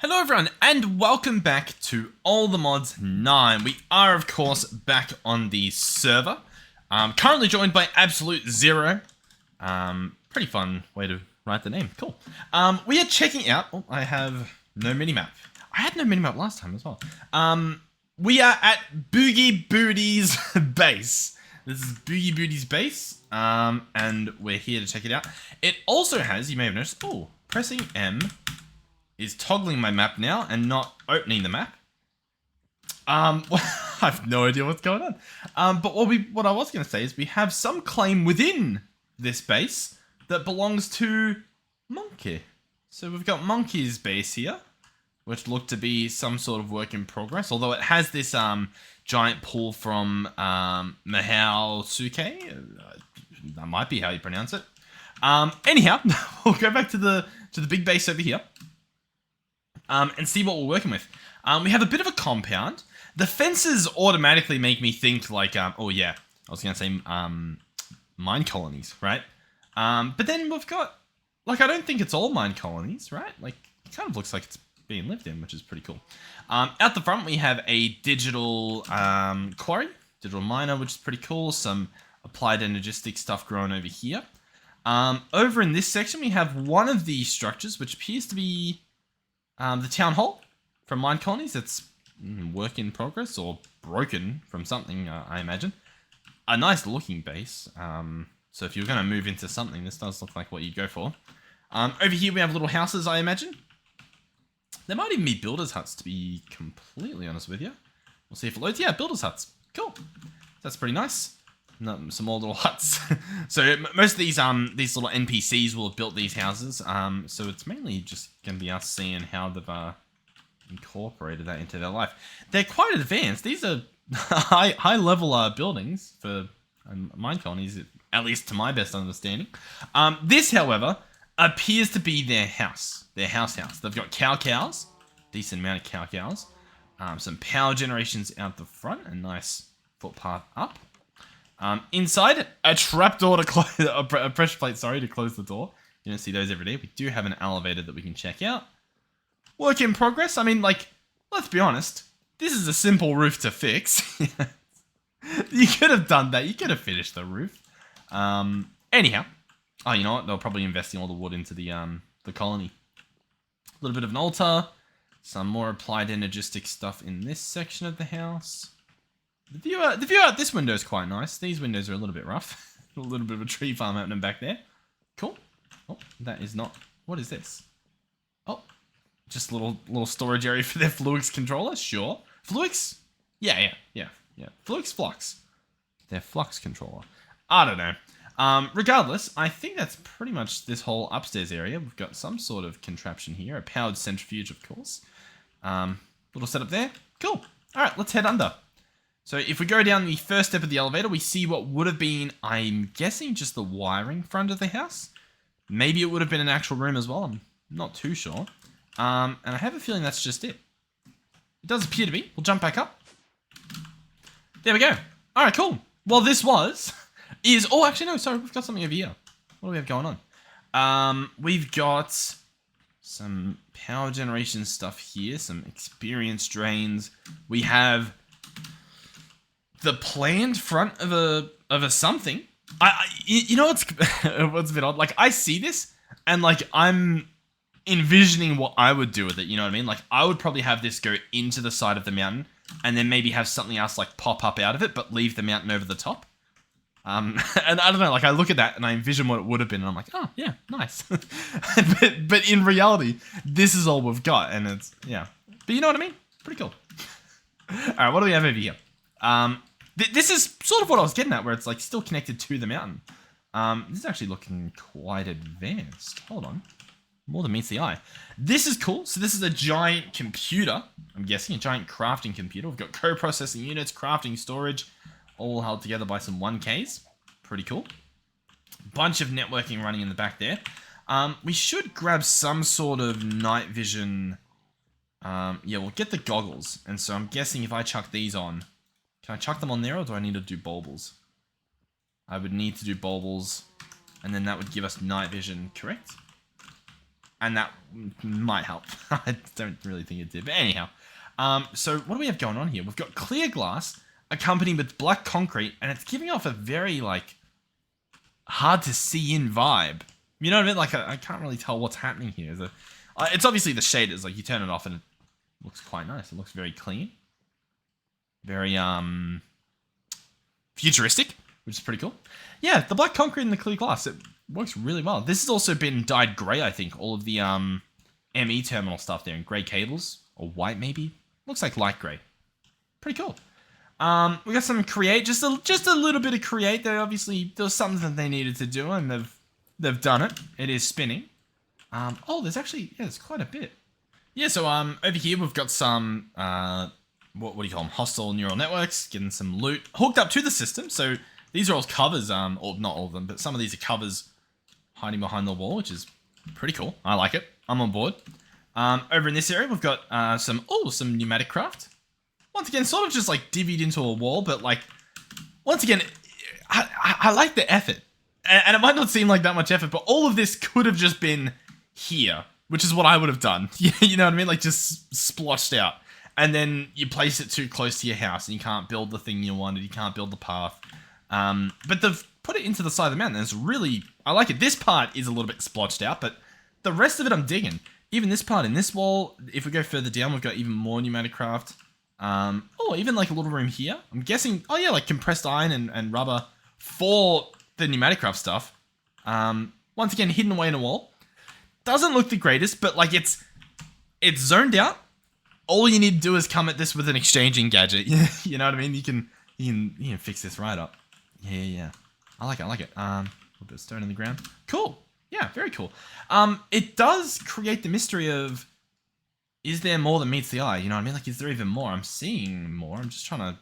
Hello everyone, and welcome back to All the Mods 9. We are, of course, back on the server. Currently joined by Absolute Zero. Pretty fun way to write the name. Cool. We are checking out... Oh, I have no minimap. I had no minimap last time as well. We are at Boogy Booties base. This is Boogy Booties base, and we're here to check it out. It also has, you may have noticed... Oh, pressing M... is toggling my map now and not opening the map. I have no idea what's going on. But what I was going to say is we have some claim within this base that belongs to Monkey. So we've got Monkey's base here, which looked to be some sort of work in progress. Although it has this giant pool from Mahal Suke. That might be how you pronounce it. Anyhow, we'll go back to the big base over here. And see what we're working with. We have a bit of a compound. The fences automatically make me think like, oh yeah, I was going to say mine colonies, right? But then we've got, like, I don't think it's all mine colonies, right? Like, it kind of looks like it's being lived in, which is pretty cool. Out the front, we have a digital quarry, digital miner, which is pretty cool. Some applied energistic stuff growing over here. Over in this section, we have one of the structures, which appears to be... the town hall from mine colonies. It's work in progress or broken from something, I imagine. A nice looking base. So if you're going to move into something, this does look like what you'd go for. Over here we have little houses, I imagine. There might even be builders' huts, to be completely honest with you. We'll see if it loads. Yeah, builders' huts. Cool. That's pretty nice. Some more little huts. So most of these little NPCs will have built these houses. So it's mainly just going to be us seeing how they've incorporated that into their life. They're quite advanced. These are high level buildings for mine colonies, at least to my best understanding. This, however, appears to be their house. Their house. They've got cows. Decent amount of cows. Some power generations out the front. A nice footpath up. Inside, a trapdoor to close, a pressure plate, to close the door. You don't see those every day. We do have an elevator that we can check out. Work in progress. I mean, like, let's be honest. This is a simple roof to fix. You could have done that. You could have finished the roof. Anyhow. Oh, you know what? They're probably investing all the wood into the colony. A little bit of an altar. Some more applied energistic stuff in this section of the house. The view out this window is quite nice. These windows are a little bit rough. A little bit of a tree farm happening back there. Cool. Oh, that is not... What is this? Oh, just a little storage area for their Fluix controller. Sure. Fluix? Yeah. Fluix Flux. Their Flux controller. I don't know. Regardless, I think that's pretty much this whole upstairs area. We've got some sort of contraption here. A powered centrifuge, of course. Little setup there. Cool. All right, let's head under. So if we go down the first step of the elevator, we see what would have been, I'm guessing, just the wiring front of the house. Maybe it would have been an actual room as well. I'm not too sure. And I have a feeling that's just it. It does appear to be. We'll jump back up. There we go. All right, cool. Well, this is... Oh, actually, no, sorry. We've got something over here. What do we have going on? We've got some power generation stuff here. Some experience drains. We have... the planned front of a something. You know what's a bit odd? Like, I see this and like I'm envisioning what I would do with it. You know what I mean? Like, I would probably have this go into the side of the mountain and then maybe have something else like pop up out of it, but leave the mountain over the top. And I don't know. Like, I look at that and I envision what it would have been, and I'm like, oh yeah, nice. but in reality, this is all we've got, and it's yeah. But you know what I mean? Pretty cool. All right, what do we have over here? This is sort of what I was getting at, where it's like still connected to the mountain. This is actually looking quite advanced. Hold on. More than meets the eye. This is cool. So this is a giant computer. I'm guessing a giant crafting computer. We've got co-processing units, crafting storage, all held together by some 1Ks. Pretty cool. Bunch of networking running in the back there. We should grab some sort of night vision. Yeah, we'll get the goggles. And so I'm guessing if I chuck these on, can I chuck them on there, or do I need to do baubles? I would need to do baubles, and then that would give us night vision, correct? and that might help. I don't really think it did, but anyhow. So what do we have going on here? We've got clear glass accompanied with black concrete, and it's giving off a very, like, hard to see in vibe. You know what I mean? Like, I can't really tell what's happening here. It's obviously the shaders. Like, you turn it off and it looks quite nice. It looks very clean. Very, futuristic, which is pretty cool. Yeah, the black concrete and the clear glass, it works really well. This has also been dyed grey, I think. All of the, ME terminal stuff there in grey cables. Or white, maybe. Looks like light grey. Pretty cool. We got some create, just a little bit of create. There obviously, there was something that they needed to do, and they've done it. It is spinning. Oh, there's actually, yeah, there's quite a bit. Yeah, so over here we've got some what do you call them? Hostile neural networks, getting some loot hooked up to the system. So these are all covers, or not all of them, but some of these are covers hiding behind the wall, which is pretty cool. I like it. I'm on board. Over in this area, we've got some pneumatic craft. Once again, sort of just like divvied into a wall, but like, once again, I like the effort. And it might not seem like that much effort, but all of this could have just been here, which is what I would have done. You know what I mean? Like, just splotched out. And then you place it too close to your house, and you can't build the thing you wanted. You can't build the path. But they've put it into the side of the mountain. It's really, I like it. This part is a little bit splotched out, but the rest of it I'm digging. Even this part in this wall, if we go further down, we've got even more pneumatic craft. Oh, even like a little room here. I'm guessing, oh yeah, like compressed iron and rubber for the pneumatic craft stuff. Once again, hidden away in a wall. Doesn't look the greatest, but like it's zoned out. All you need to do is come at this with an exchanging gadget. You know what I mean? You can fix this right up. Yeah. I like it. A little bit of stone in the ground. Cool. Yeah, very cool. It does create the mystery of, is there more than meets the eye? You know what I mean? Like, is there even more? I'm seeing more. I'm just trying to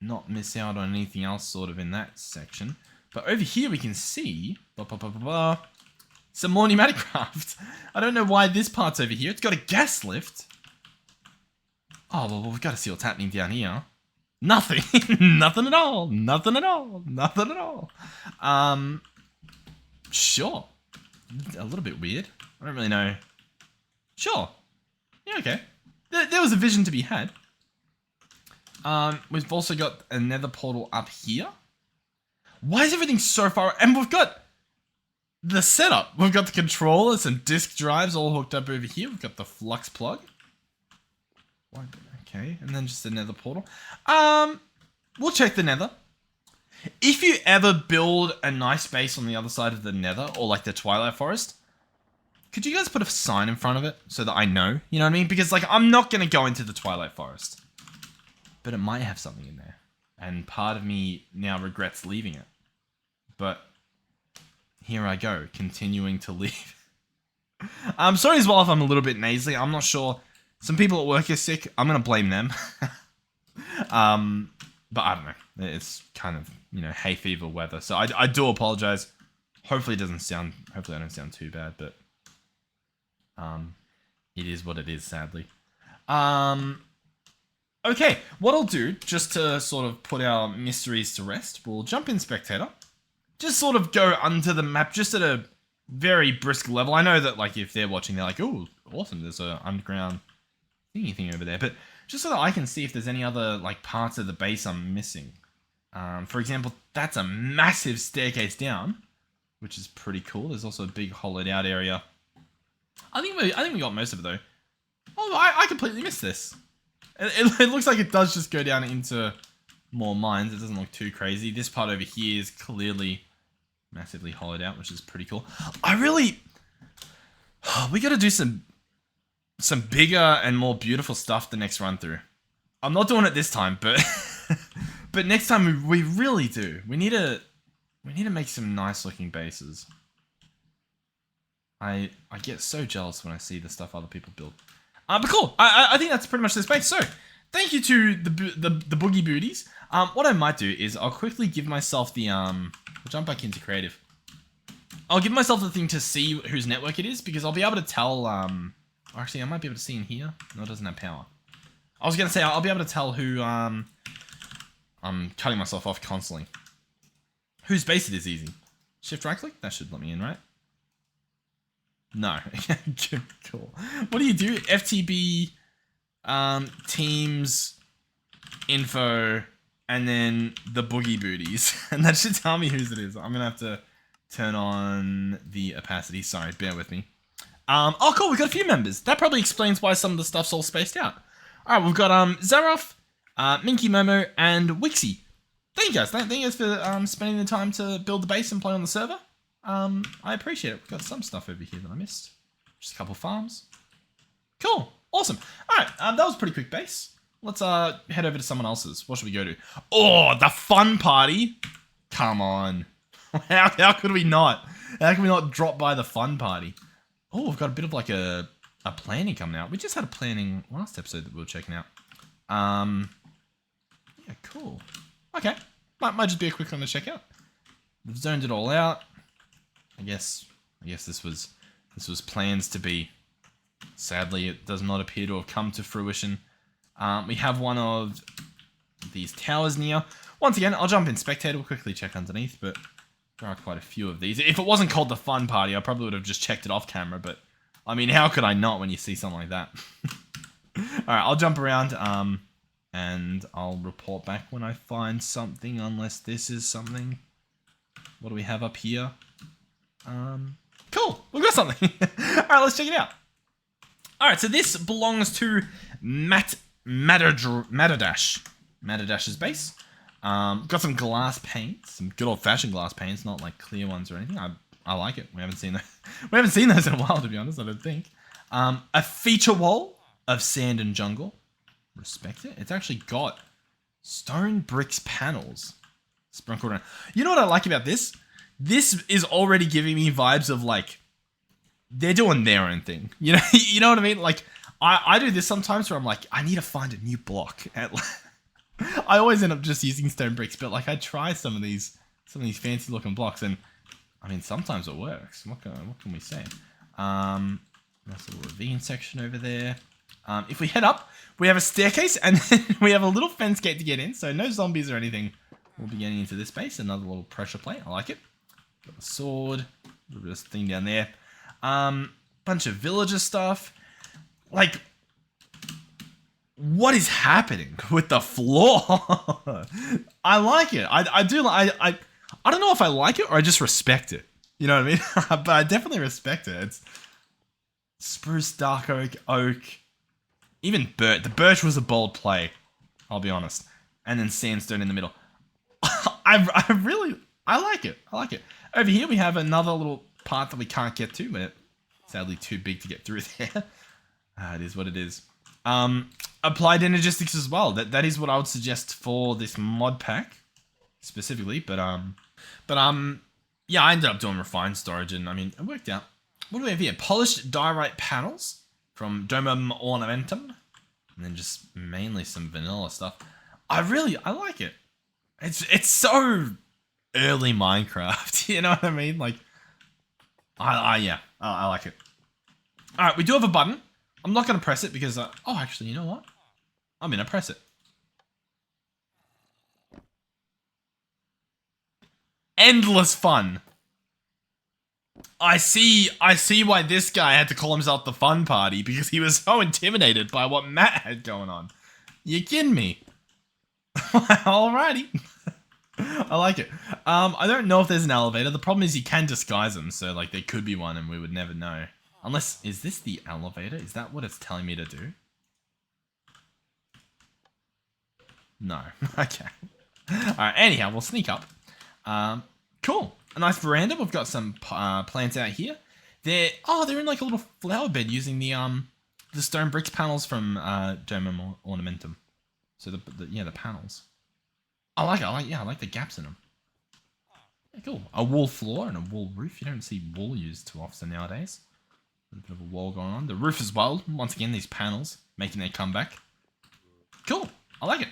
not miss out on anything else sort of in that section. But over here we can see some more pneumatic craft. I don't know why this part's over here. It's got a gas lift. Oh, well, we've got to see what's happening down here. Nothing. Nothing at all. Nothing at all. Nothing at all. Sure. A little bit weird. I don't really know. Sure. Yeah, okay. There was a vision to be had. We've also got a nether portal up here. Why is everything so far? And we've got the setup. We've got the controllers and disk drives all hooked up over here. We've got the flux plug. Okay, and then just a nether portal. We'll check the nether. If you ever build a nice base on the other side of the nether, or like the Twilight Forest, could you guys put a sign in front of it so that I know? You know what I mean? Because like, I'm not going to go into the Twilight Forest, but it might have something in there. And part of me now regrets leaving it. But here I go, continuing to leave. I'm sorry as well if I'm a little bit nasally. I'm not sure. Some people at work are sick. I'm going to blame them. But I don't know. It's kind of, you know, hay fever weather. So I do apologize. Hopefully I don't sound too bad, but it is what it is, sadly. Okay, what I'll do, just to sort of put our mysteries to rest, we'll jump in Spectator. Just sort of go under the map, just at a very brisk level. I know that, like, if they're watching, they're like, oh, awesome, there's an underground thingy thing over there. But just so that I can see if there's any other, like, parts of the base I'm missing. For example, that's a massive staircase down, which is pretty cool. There's also a big hollowed out area. I think we got most of it, though. Oh, I completely missed this. It looks like it does just go down into more mines. It doesn't look too crazy. This part over here is clearly massively hollowed out, which is pretty cool. We gotta do some bigger and more beautiful stuff the next run through. I'm not doing it this time, but but next time we really do. We need to make some nice looking bases. I get so jealous when I see the stuff other people build. But cool. I think that's pretty much this base. So, thank you to the Boogy Booties. What I might do is I'll quickly give myself the I'll jump back into creative. I'll give myself the thing to see whose network it is, because I'll be able to tell. Actually, I might be able to see in here. No, it doesn't have power. I was gonna say I'll be able to tell who I'm cutting myself off constantly. Whose base it is easy. Shift right click. That should let me in, right? No. Cool. What do you do? FTB, teams, info, and then the Boogy Booties. And that should tell me whose it is. I'm going to have to turn on the opacity. Sorry, bear with me. Oh, cool. We've got a few members. That probably explains why some of the stuff's all spaced out. All right, we've got Zaroff, Minky Momo, and Wixie. Thank you guys. Thank you guys for spending the time to build the base and play on the server. I appreciate it. We've got some stuff over here that I missed. Just a couple farms. Cool. Awesome. All right, that was a pretty quick base. Let's head over to someone else's. What should we go to? Oh, the fun party. Come on. How could we not? How can we not drop by the fun party? Oh, we've got a bit of like a planning coming out. We just had a planning last episode that we were checking out. Yeah, cool. Okay. Might just be a quick one to check out. We've zoned it all out. I guess this was plans to be. Sadly, it does not appear to have come to fruition. We have one of these towers near. Once again, I'll jump in spectator. We'll quickly check underneath, but there are quite a few of these. If it wasn't called the fun party, I probably would have just checked it off camera, but I mean, how could I not when you see something like that? Alright, I'll jump around, and I'll report back when I find something, unless this is something. What do we have up here? Cool, we've got something. Alright, let's check it out. Alright, so this belongs to Matterdash's base. Got some glass paints, some good old-fashioned glass paints, not like clear ones or anything. I like it. We haven't seen those in a while, to be honest. I don't think. A feature wall of sand and jungle. Respect it. It's actually got stone bricks panels sprinkled around. You know what I like about this? This is already giving me vibes of like they're doing their own thing. You know, you know what I mean? Like I do this sometimes where I'm like, I need to find a new block. I always end up just using stone bricks, but like I try some of these fancy looking blocks, and I mean sometimes it works. What can we say? Nice little ravine section over there. If we head up, we have a staircase, and then we have a little fence gate to get in, so no zombies or anything will be getting into this base. Another little pressure plate. I like it. Got a sword. A little bit of thing down there. Bunch of villager stuff. Like, what is happening with the floor? I like it. I do. I don't know if I like it or I just respect it. You know what I mean? But I definitely respect it. It's spruce, dark oak, even birch. The birch was a bold play, I'll be honest. And then sandstone in the middle. I like it. I like it. Over here we have another little part that we can't get to, but it's sadly too big to get through there. It is what it is. Applied energistics as well. That is what I would suggest for this mod pack specifically. But yeah, I ended up doing refined storage, and I mean it worked out. What do we have here? Polished diorite panels from Domum Ornamentum, and then just mainly some vanilla stuff. I like it. It's so early Minecraft. You know what I mean? Like, I like it. All right, we do have a button. I'm not going to press it because, oh, actually, you know what? I'm going to press it. Endless fun. I see why this guy had to call himself the fun party, because he was so intimidated by what Matt had going on. You kidding me? Alrighty. I like it. I don't know if there's an elevator. The problem is you can disguise them, so like there could be one and we would never know. Unless, is this the elevator? Is that what it's telling me to do? No. Okay. Alright, anyhow, we'll sneak up. Cool. A nice veranda. We've got some plants out here. They're in like a little flower bed using the stone bricks panels from Domum Ornamentum. So the panels. I like it. I like the gaps in them. Yeah, cool. A wool floor and a wool roof. You don't see wool used too often nowadays. A bit of a wall going on. The roof as well. Once again, these panels making their comeback. Cool. I like it.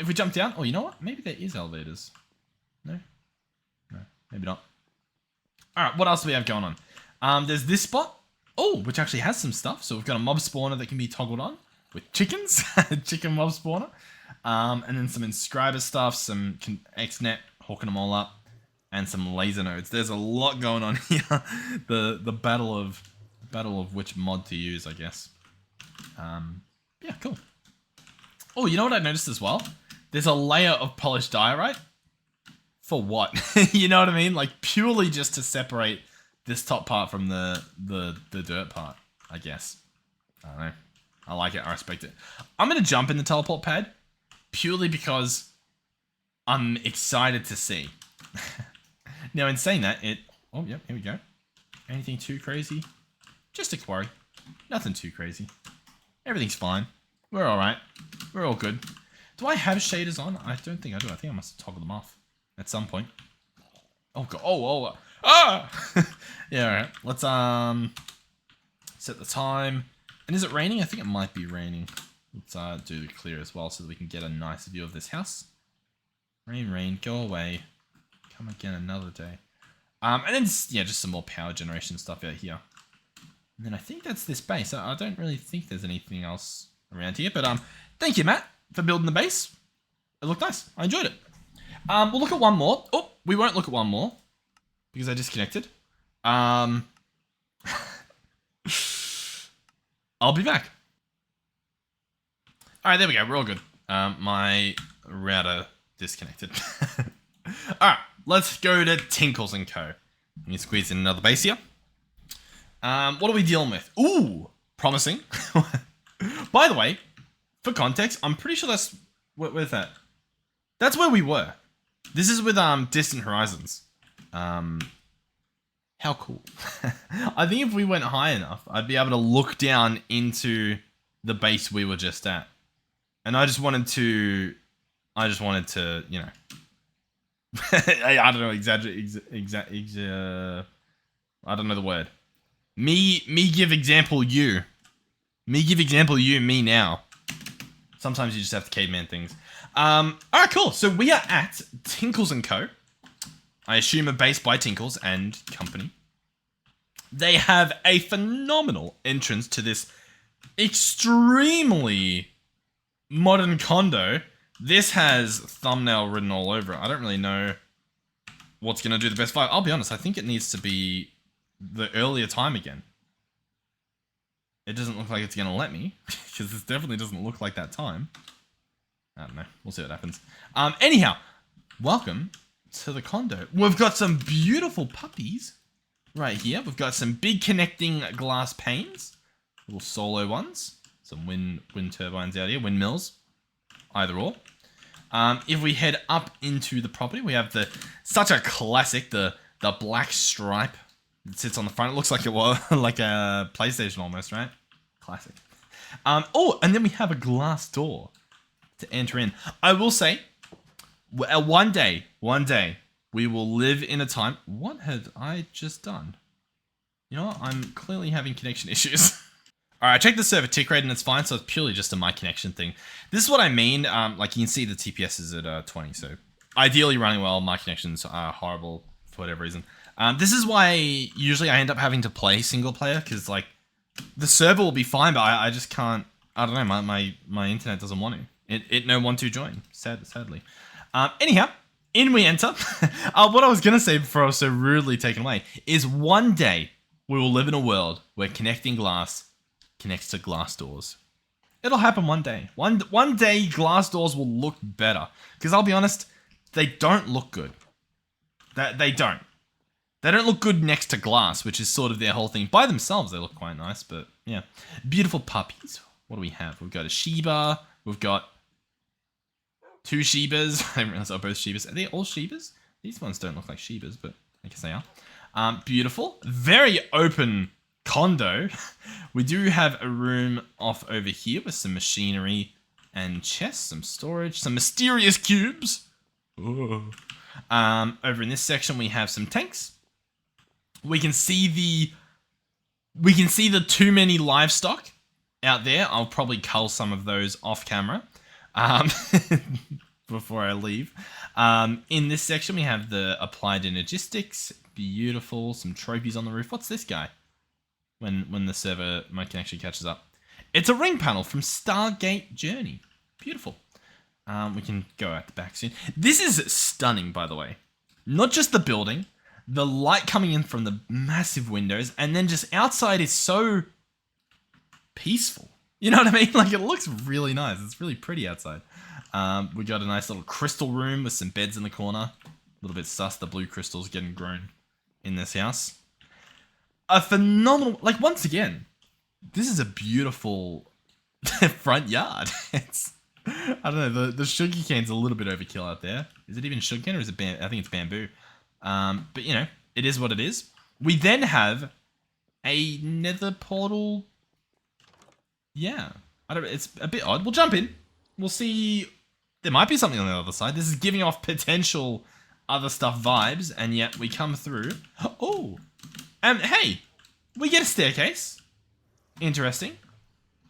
If we jump down, oh, you know what? Maybe there is elevators. No, maybe not. All right, what else do we have going on? There's this spot. Oh, which actually has some stuff. So we've got a mob spawner that can be toggled on with chickens. Chicken mob spawner. And then some inscriber stuff, some XNet, hooking them all up. and some laser nodes. There's a lot going on here. The battle of which mod to use, I guess. Yeah, cool. Oh, you know what I noticed as well? There's a layer of polished diorite. For what? You know what I mean? Like purely just to separate this top part from the dirt part, I guess. I don't know. I like it. I respect it. I'm going to jump in the teleport pad purely because I'm excited to see. Now, in saying that, oh, yep, here we go. Anything too crazy? Just a quarry. Nothing too crazy. Everything's fine. We're all right. We're all good. Do I have shaders on? I don't think I do. I think I must toggle them off at some point. Oh, God. Oh. Ah! Yeah, all right. Let's, set the time. And is it raining? I think it might be raining. Let's do the clear as well so that we can get a nice view of this house. Rain, go away. Come again another day. And then, yeah, just some more power generation stuff out here. And then I think that's this base. I don't really think there's anything else around here. But thank you, Matt, for building the base. It looked nice. I enjoyed it. We'll look at one more. Oh, we won't look at one more because I disconnected. I'll be back. All right, there we go. We're all good. My router disconnected. All right, let's go to Tinkles and Co. Let me squeeze in another base here. What are we dealing with? Ooh, promising. By the way, for context, I'm pretty sure that's... Where's that? That's where we were. This is with Distant Horizons. How cool. I think if we went high enough, I'd be able to look down into the base we were just at. And I just wanted to, you know... I don't know, I don't know the word. Me give example you. Me give example you, me now. Sometimes you just have to caveman things. Alright, cool. So we are at Tinkles and Co. I assume a base by Tinkles and Company. They have a phenomenal entrance to this extremely modern condo. This has thumbnail written all over it. I don't really know what's going to do the best vibe. I'll be honest, I think it needs to be the earlier time again. It doesn't look like it's going to let me, because this definitely doesn't look like that time. I don't know. We'll see what happens. Anyhow, welcome to the condo. We've got some beautiful puppies right here. We've got some big connecting glass panes, little solo ones, some wind turbines out here, windmills, either or. If we head up into the property, we have such a classic, the black stripe that sits on the front. It looks like it was like a PlayStation almost, right? Classic. Oh, and then we have a glass door to enter in. I will say, one day, we will live in a time... What had I just done? You know what? I'm clearly having connection issues. Alright, I checked the server tick rate and it's fine, so it's purely just a my connection thing. This is what I mean. Like you can see the TPS is at 20, so ideally running well. My connections are horrible for whatever reason. This is why usually I end up having to play single player, because like the server will be fine, but I just can't... I don't know, my internet doesn't want to. It no want to join, sadly. Anyhow, in we enter. What I was going to say before I was so rudely taken away is one day we will live in a world where connecting glass connects to glass doors. It'll happen one day. One day glass doors will look better. Because I'll be honest, they don't look good. They don't. They don't look good next to glass, which is sort of their whole thing. By themselves, they look quite nice, but yeah. Beautiful puppies. What do we have? We've got a Shiba. We've got 2 Shibas. I didn't realize they're both Shibas. Are they all Shibas? These ones don't look like Shibas, but I guess they are. Beautiful. Very open condo. We do have a room off over here with some machinery and chests, some storage, some mysterious cubes. Ooh. Over in this section, we have some tanks. We can see the too many livestock out there. I'll probably cull some of those off camera. Before I leave. In this section, we have the applied energistics. Beautiful. Some trophies on the roof. What's this guy? When the server, my connection catches up. It's a ring panel from Stargate Journey. Beautiful. We can go out the back soon. This is stunning, by the way. Not just the building, the light coming in from the massive windows, and then just outside is so peaceful. You know what I mean? Like, it looks really nice. It's really pretty outside. We got a nice little crystal room with some beds in the corner. A little bit sus, the blue crystals getting grown in this house. A phenomenal, like, once again, this is a beautiful front yard. It's, I don't know, the sugar cane's a little bit overkill out there. Is it even sugar cane or is it I think it's bamboo. But you know, it is what it is. We then have a nether portal. Yeah, I don't. It's a bit odd. We'll jump in. We'll see. There might be something on the other side. This is giving off potential other stuff vibes, and yet we come through. Oh, hey, we get a staircase. Interesting.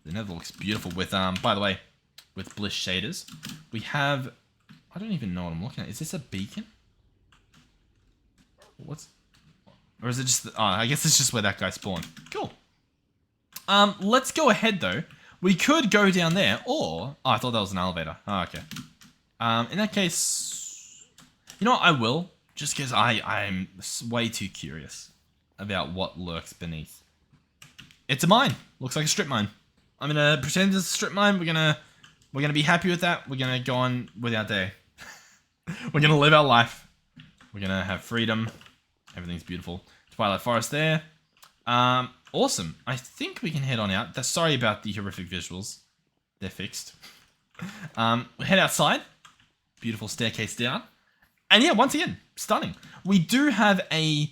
The nether looks beautiful with by the way, with bliss shaders. We have. I don't even know what I'm looking at. Is this a beacon? What's... Or is it just... Oh, I guess it's just where that guy spawned. Cool. Let's go ahead, though. We could go down there, or... Oh, I thought that was an elevator. Oh, okay. In that case... You know what? I will. Just because I'm way too curious about what lurks beneath. It's a mine. Looks like a strip mine. I'm going to pretend it's a strip mine. We're gonna be happy with that. We're going to go on with our day. We're going to live our life. We're going to have freedom. Everything's beautiful. Twilight Forest there. Awesome. I think we can head on out. Sorry about the horrific visuals. They're fixed. We head outside. Beautiful staircase down. And yeah, once again, stunning. We do have a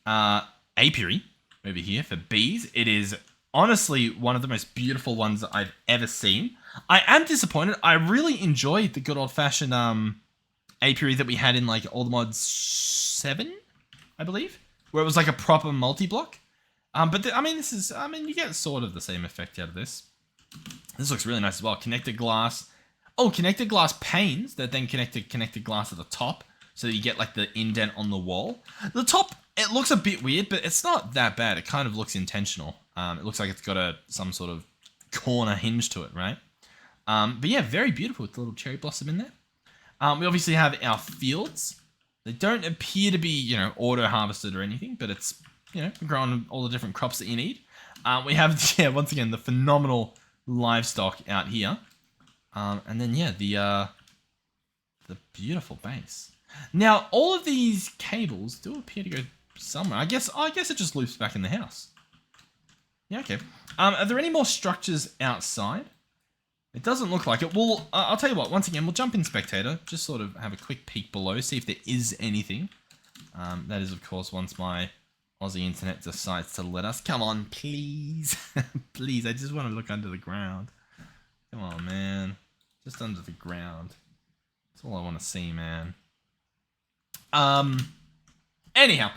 apiary over here for bees. It is honestly one of the most beautiful ones that I've ever seen. I am disappointed. I really enjoyed the good old-fashioned apiary that we had in like All the Mods 7, I believe, where it was like a proper multi-block. But I mean, you get sort of the same effect out of this. This looks really nice as well. Connected glass. Oh, connected glass panes that then connected glass at the top, so that you get like the indent on the wall. The top, it looks a bit weird, but it's not that bad. It kind of looks intentional. It looks like it's got some sort of corner hinge to it, right? But yeah, very beautiful with the little cherry blossom in there. We obviously have our fields. They don't appear to be, you know, auto-harvested or anything, but it's, you know, growing all the different crops that you need. We have, yeah, once again, the phenomenal livestock out here. And then, yeah, the beautiful base. Now, all of these cables do appear to go somewhere. I guess it just loops back in the house. Yeah, okay. Are there any more structures outside? It doesn't look like it. Well, I'll tell you what. Once again, we'll jump in Spectator. Just sort of have a quick peek below. See if there is anything. That is, of course, once my Aussie internet decides to let us. Come on, please. Please, I just want to look under the ground. Come on, man. Just under the ground. That's all I want to see, man. Anyhow.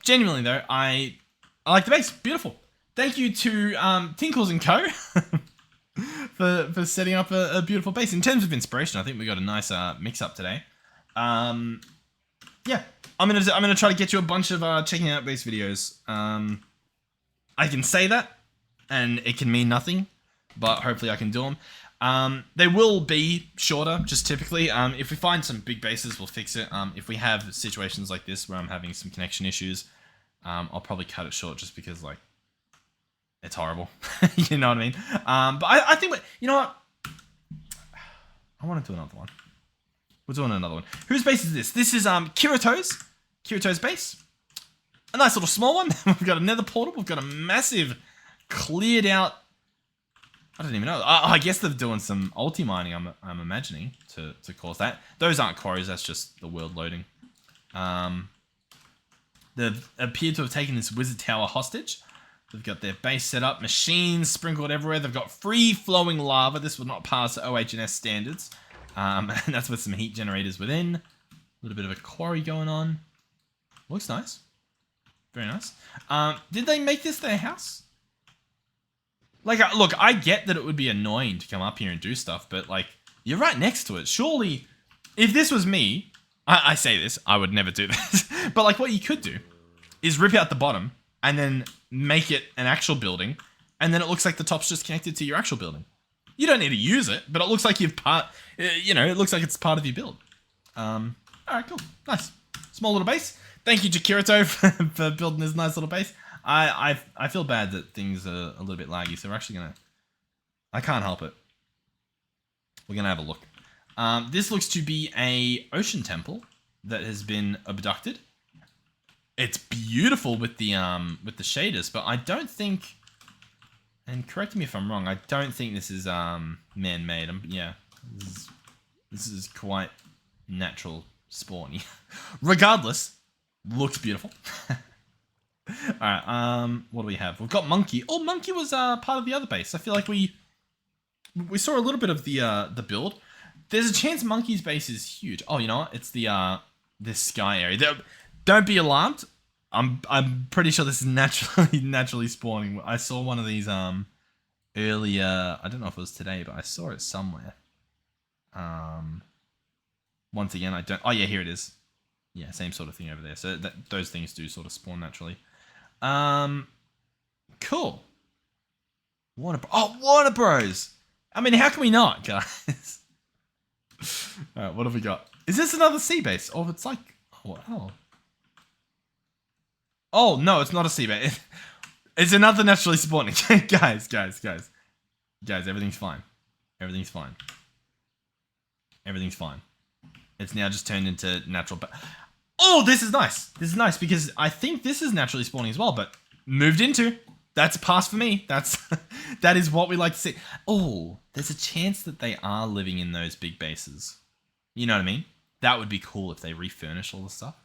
Genuinely, though, I like the base. Beautiful. Thank you to Tinkles and Co. for setting up a beautiful base. In terms of inspiration, I think we got a nice mix up today. Yeah, I'm gonna try to get you a bunch of checking out base videos. I can say that, and it can mean nothing, but hopefully I can do them. They will be shorter, just typically. If we find some big bases, we'll fix it. If we have situations like this where I'm having some connection issues, I'll probably cut it short just because, like, it's horrible. You know what I mean? But I think, you know what? I want to do another one. We're doing another one. Whose base is this? This is Kirito's base. A nice little small one. We've got a nether portal. We've got a massive cleared out... I don't even know. I guess they're doing some ulti mining, I'm imagining, to cause that. Those aren't quarries. That's just the world loading. They've appeared to have taken this wizard tower hostage. They've got their base set up, machines sprinkled everywhere. They've got free-flowing lava. This would not pass OH&S standards. And that's with some heat generators within. A little bit of a quarry going on. Looks nice. Very nice. Did they make this their house? Like, look, I get that it would be annoying to come up here and do stuff, but, like, you're right next to it. Surely, if this was me, I say this, I would never do this. But, like, what you could do is rip out the bottom and then make it an actual building, and then it looks like the top's just connected to your actual building. You don't need to use it, but it looks like it looks like it's part of your build. Alright, cool. Nice. small little base. Thank you to Kirito for building this nice little base. I feel bad that things are a little bit laggy, so we're actually gonna... I can't help it. We're gonna have a look. This looks to be a ocean temple that has been abducted. It's beautiful with the shaders, but I don't think... And correct me if I'm wrong, I don't think this is man-made. Yeah, this is quite natural spawny. Regardless, looks beautiful. Alright, what do we have? We've got Monkey. Oh, Monkey was part of the other base. I feel like we saw a little bit of the build. There's a chance Monkey's base is huge. Oh, you know what? It's the this sky area. Don't be alarmed. I'm pretty sure this is naturally spawning. I saw one of these earlier. I don't know if it was today, but I saw it somewhere. Once again, I don't. Oh yeah, here it is. Yeah, same sort of thing over there. So those things do sort of spawn naturally. Cool. Warner Bros. I mean, how can we not, guys? All right, what have we got? Is this another sea base? Oh, it's like, oh. Oh, no, it's not a sea base. It's another naturally spawning. Guys, everything's fine. Everything's fine. Everything's fine. It's now just turned into natural. Oh, this is nice. This is nice because I think this is naturally spawning as well, but moved into. That's a pass for me. That is what we like to see. Oh, there's a chance that they are living in those big bases. You know what I mean? That would be cool if they refurnish all the stuff.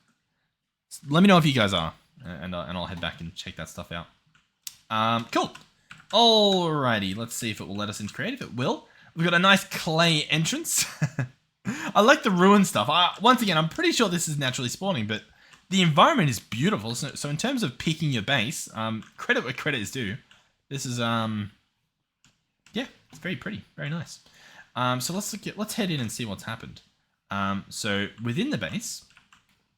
Let me know if you guys are, and I'll head back and check that stuff out. Cool. Alrighty, let's see if it will let us into creative. It will. We've got a nice clay entrance. I like the ruin stuff. Once again, I'm pretty sure this is naturally spawning, but the environment is beautiful. So in terms of picking your base, credit where credit is due. This is yeah, it's very pretty, very nice. So let's head in and see what's happened. So within the base,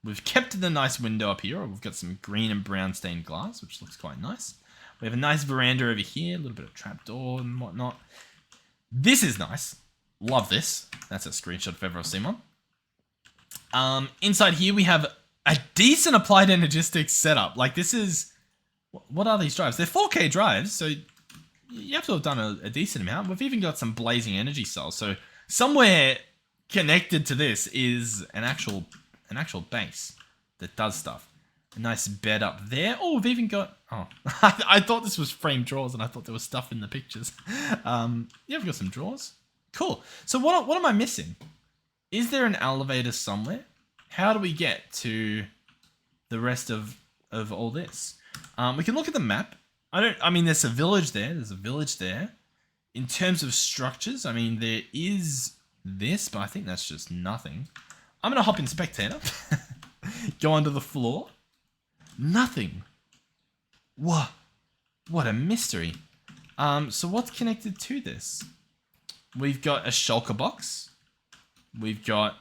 we've kept the nice window up here. We've got some green and brown stained glass, which looks quite nice. We have a nice veranda over here, a little bit of trapdoor and whatnot. This is nice. Love this. That's a screenshot if ever I've seen one. Inside here we have a decent applied energistics setup. Like this is, what are these drives? They're 4K drives, so you have to have done a decent amount. We've even got some blazing energy cells. So somewhere connected to this is an actual base that does stuff. A nice bed up there. Oh, we've even got... Oh, I thought this was framed drawers and I thought there was stuff in the pictures. Yeah, we've got some drawers. Cool. So what am I missing? Is there an elevator somewhere? How do we get to the rest of all this? We can look at the map. I mean, there's a village there. There's a village there. In terms of structures, I mean, there is this, but I think that's just nothing. I'm going to hop in spectator. Go under the floor. Nothing. What a mystery. So what's connected to this? We've got a shulker box. We've got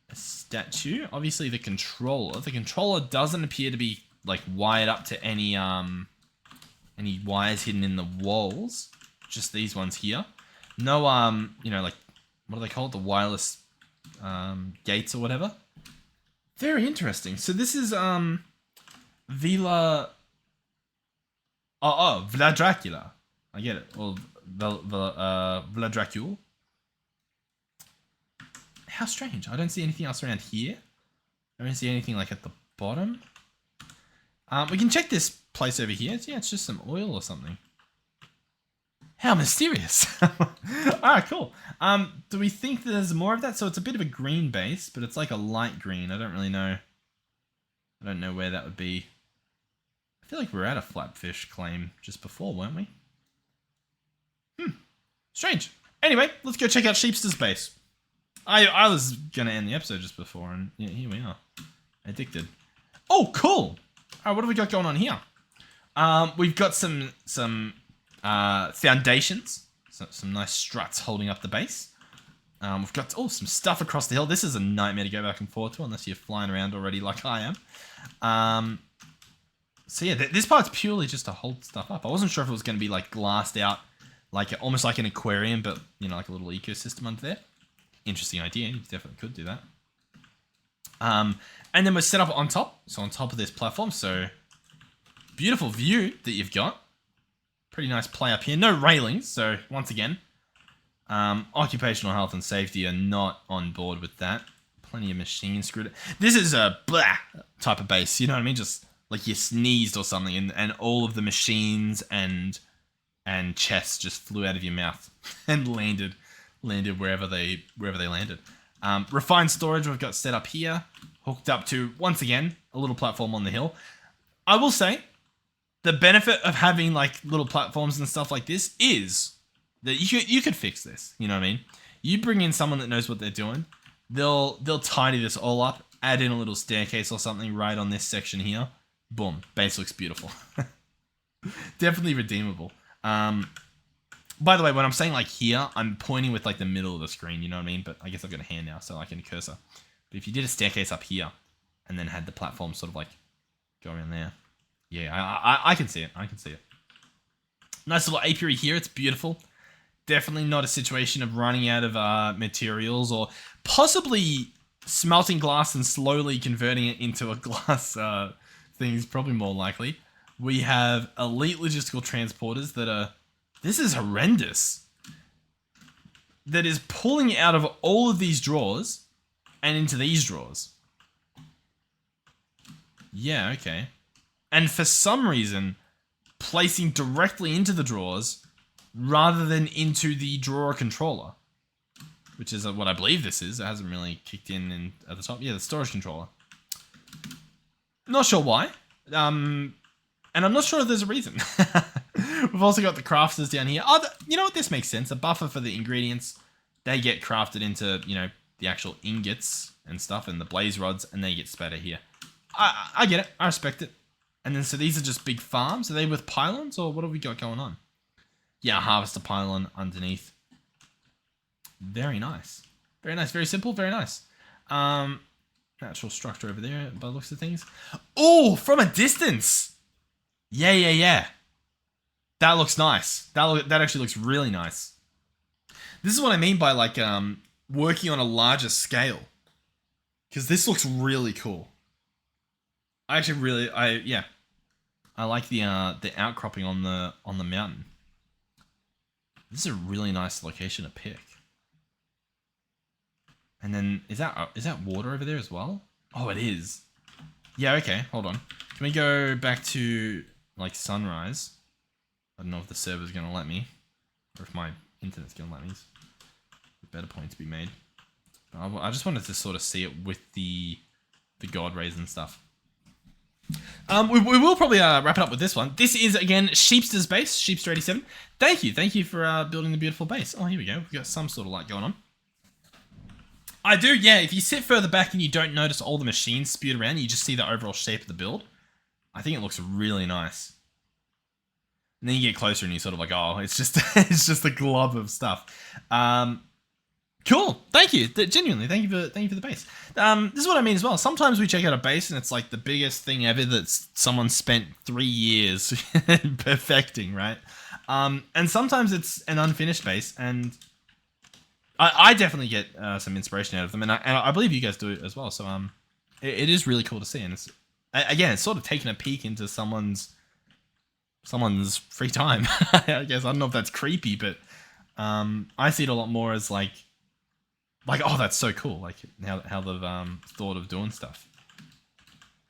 a statue. Obviously the controller. The controller doesn't appear to be like wired up to any wires hidden in the walls. Just these ones here. No you know, like, what do they call it? The wireless gates or whatever. Very interesting. So this is Villa... Oh, Vlad Dracula. I get it. Well, Vlad Dracula. How strange. I don't see anything else around here. I don't see anything like at the bottom. We can check this place over here. Yeah, it's just some oil or something. How mysterious. Alright, cool. Do we think that there's more of that? So it's a bit of a green base, but it's like a light green. I don't really know. I don't know where that would be. I feel like we were at a flapfish claim just before, weren't we? Strange. Anyway, let's go check out Sheepster's base. I was going to end the episode just before, and yeah, here we are. Addicted. Oh, cool. Alright, what have we got going on here? We've got some foundations. Some nice struts holding up the base. We've got some stuff across the hill. This is a nightmare to go back and forth to unless you're flying around already like I am. So yeah, this part's purely just to hold stuff up. I wasn't sure if it was going to be like glassed out, like almost like an aquarium, but you know, like a little ecosystem under there. Interesting idea. You definitely could do that. And then we're set up on top. So on top of this platform. So beautiful view that you've got. Pretty nice play up here. No railings. So once again, occupational health and safety are not on board with that. Plenty of machines screwed. This is a blah type of base. You know what I mean? Just like you sneezed or something, and all of the machines and chests just flew out of your mouth and landed wherever they landed. Refined storage we've got set up here, hooked up to, once again, a little platform on the hill. I will say, the benefit of having like little platforms and stuff like this is that you could fix this. You know what I mean? You bring in someone that knows what they're doing. They'll tidy this all up, add in a little staircase or something right on this section here. Boom, base looks beautiful. Definitely redeemable. By the way, when I'm saying like here, I'm pointing with like the middle of the screen, you know what I mean? But I guess I've got a hand now, so I can cursor. But if you did a staircase up here and then had the platform sort of like go around there. Yeah, I can see it. I can see it. Nice little apiary here. It's beautiful. Definitely not a situation of running out of materials or possibly smelting glass and slowly converting it into a glass thing is probably more likely. We have elite logistical transporters that are... This is horrendous. That is pulling out of all of these drawers and into these drawers. Yeah, okay. And for some reason, placing directly into the drawers rather than into the drawer controller. Which is what I believe this is. It hasn't really kicked in at the top. Yeah, the storage controller. Not sure why. And I'm not sure if there's a reason. We've also got the crafters down here. Oh, you know what? This makes sense. A buffer for the ingredients. They get crafted into, you know, the actual ingots and stuff and the blaze rods, and they get spat out here. I get it. I respect it. And then, so these are just big farms. Are they with pylons, or what have we got going on? Yeah, harvester pylon underneath. Very nice. Very nice. Very simple. Very nice. Natural structure over there by the looks of things. Oh, from a distance. Yeah. That looks nice. That actually looks really nice. This is what I mean by like working on a larger scale. Because this looks really cool. I actually really, I like the outcropping on the mountain. This is a really nice location to pick. And then is that water over there as well? Oh, it is. Yeah, okay. Hold on. Can we go back to like sunrise? I don't know if the server's gonna let me, or if my internet's gonna let me. A better point to be made. I just wanted to sort of see it with the god rays and stuff. We will probably wrap it up with this one. This is, again, Sheepster's base, Sheepster 87. Thank you for building the beautiful base. Oh, here we go. We've got some sort of light going on. I do, yeah. If you sit further back and you don't notice all the machines spewed around, you just see the overall shape of the build. I think it looks really nice. And then you get closer and you're sort of like, oh, it's just it's just a glob of stuff. Cool. Thank you. Genuinely, thank you for the base. This is what I mean as well. Sometimes we check out a base and it's like the biggest thing ever that someone spent 3 years perfecting, right? And sometimes it's an unfinished base, and I definitely get some inspiration out of them, and I believe you guys do it as well. So it is really cool to see, and it's again, it's sort of taking a peek into someone's free time. I guess I don't know if that's creepy, but I see it a lot more as like, oh, that's so cool. Like how they've thought of doing stuff.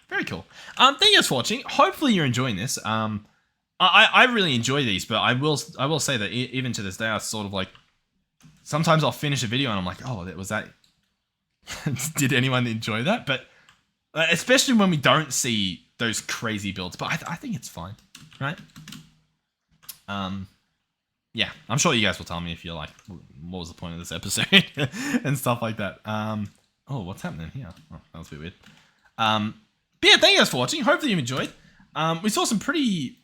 Very cool. Thank you guys for watching. Hopefully you're enjoying this. I really enjoy these, but I will say that even to this day, I sort of like, sometimes I'll finish a video and I'm like, oh, was that? Did anyone enjoy that? But especially when we don't see those crazy builds. But I think it's fine, right? Yeah, I'm sure you guys will tell me if you're like, what was the point of this episode and stuff like that. Oh, what's happening here? Oh, that was a bit weird. But yeah, thank you guys for watching. Hopefully you enjoyed. We saw some pretty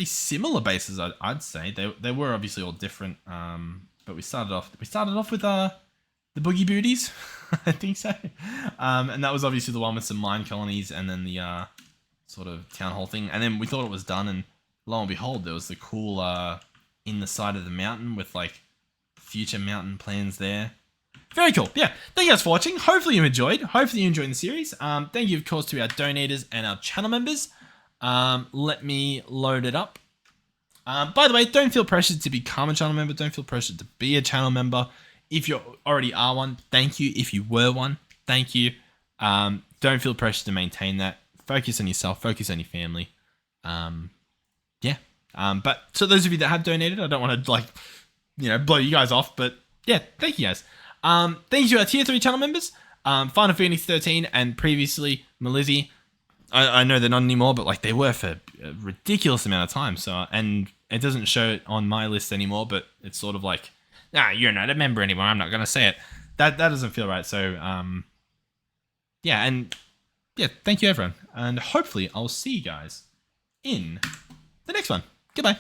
similar bases, I'd say. They were obviously all different. But we started off with the Boogy Booties, I think so. And that was obviously the one with some mine colonies and then the sort of town hall thing. And then we thought it was done, and lo and behold, there was the cool in the side of the mountain with like future mountain plans there. Very cool. Yeah. Thank you guys for watching. Hopefully you enjoyed. Hopefully you enjoyed the series. Thank you, of course, to our donators and our channel members. Let me load it up. By the way, don't feel pressured to become a channel member. Don't feel pressured to be a channel member. If you already are one, thank you. If you were one, thank you. Don't feel pressured to maintain that. Focus on yourself. Focus on your family. Yeah. But to those of you that have donated, I don't want to blow you guys off, but yeah, thank you guys. Thank you to our tier 3 channel members, Final Phoenix 13 and previously Melizzy. I know they're not anymore, but like they were for a ridiculous amount of time. So, and it doesn't show it on my list anymore, but it's sort of like, you're not a member anymore. I'm not going to say it. That doesn't feel right. So, yeah. And yeah, thank you everyone. And hopefully I'll see you guys in the next one. Goodbye.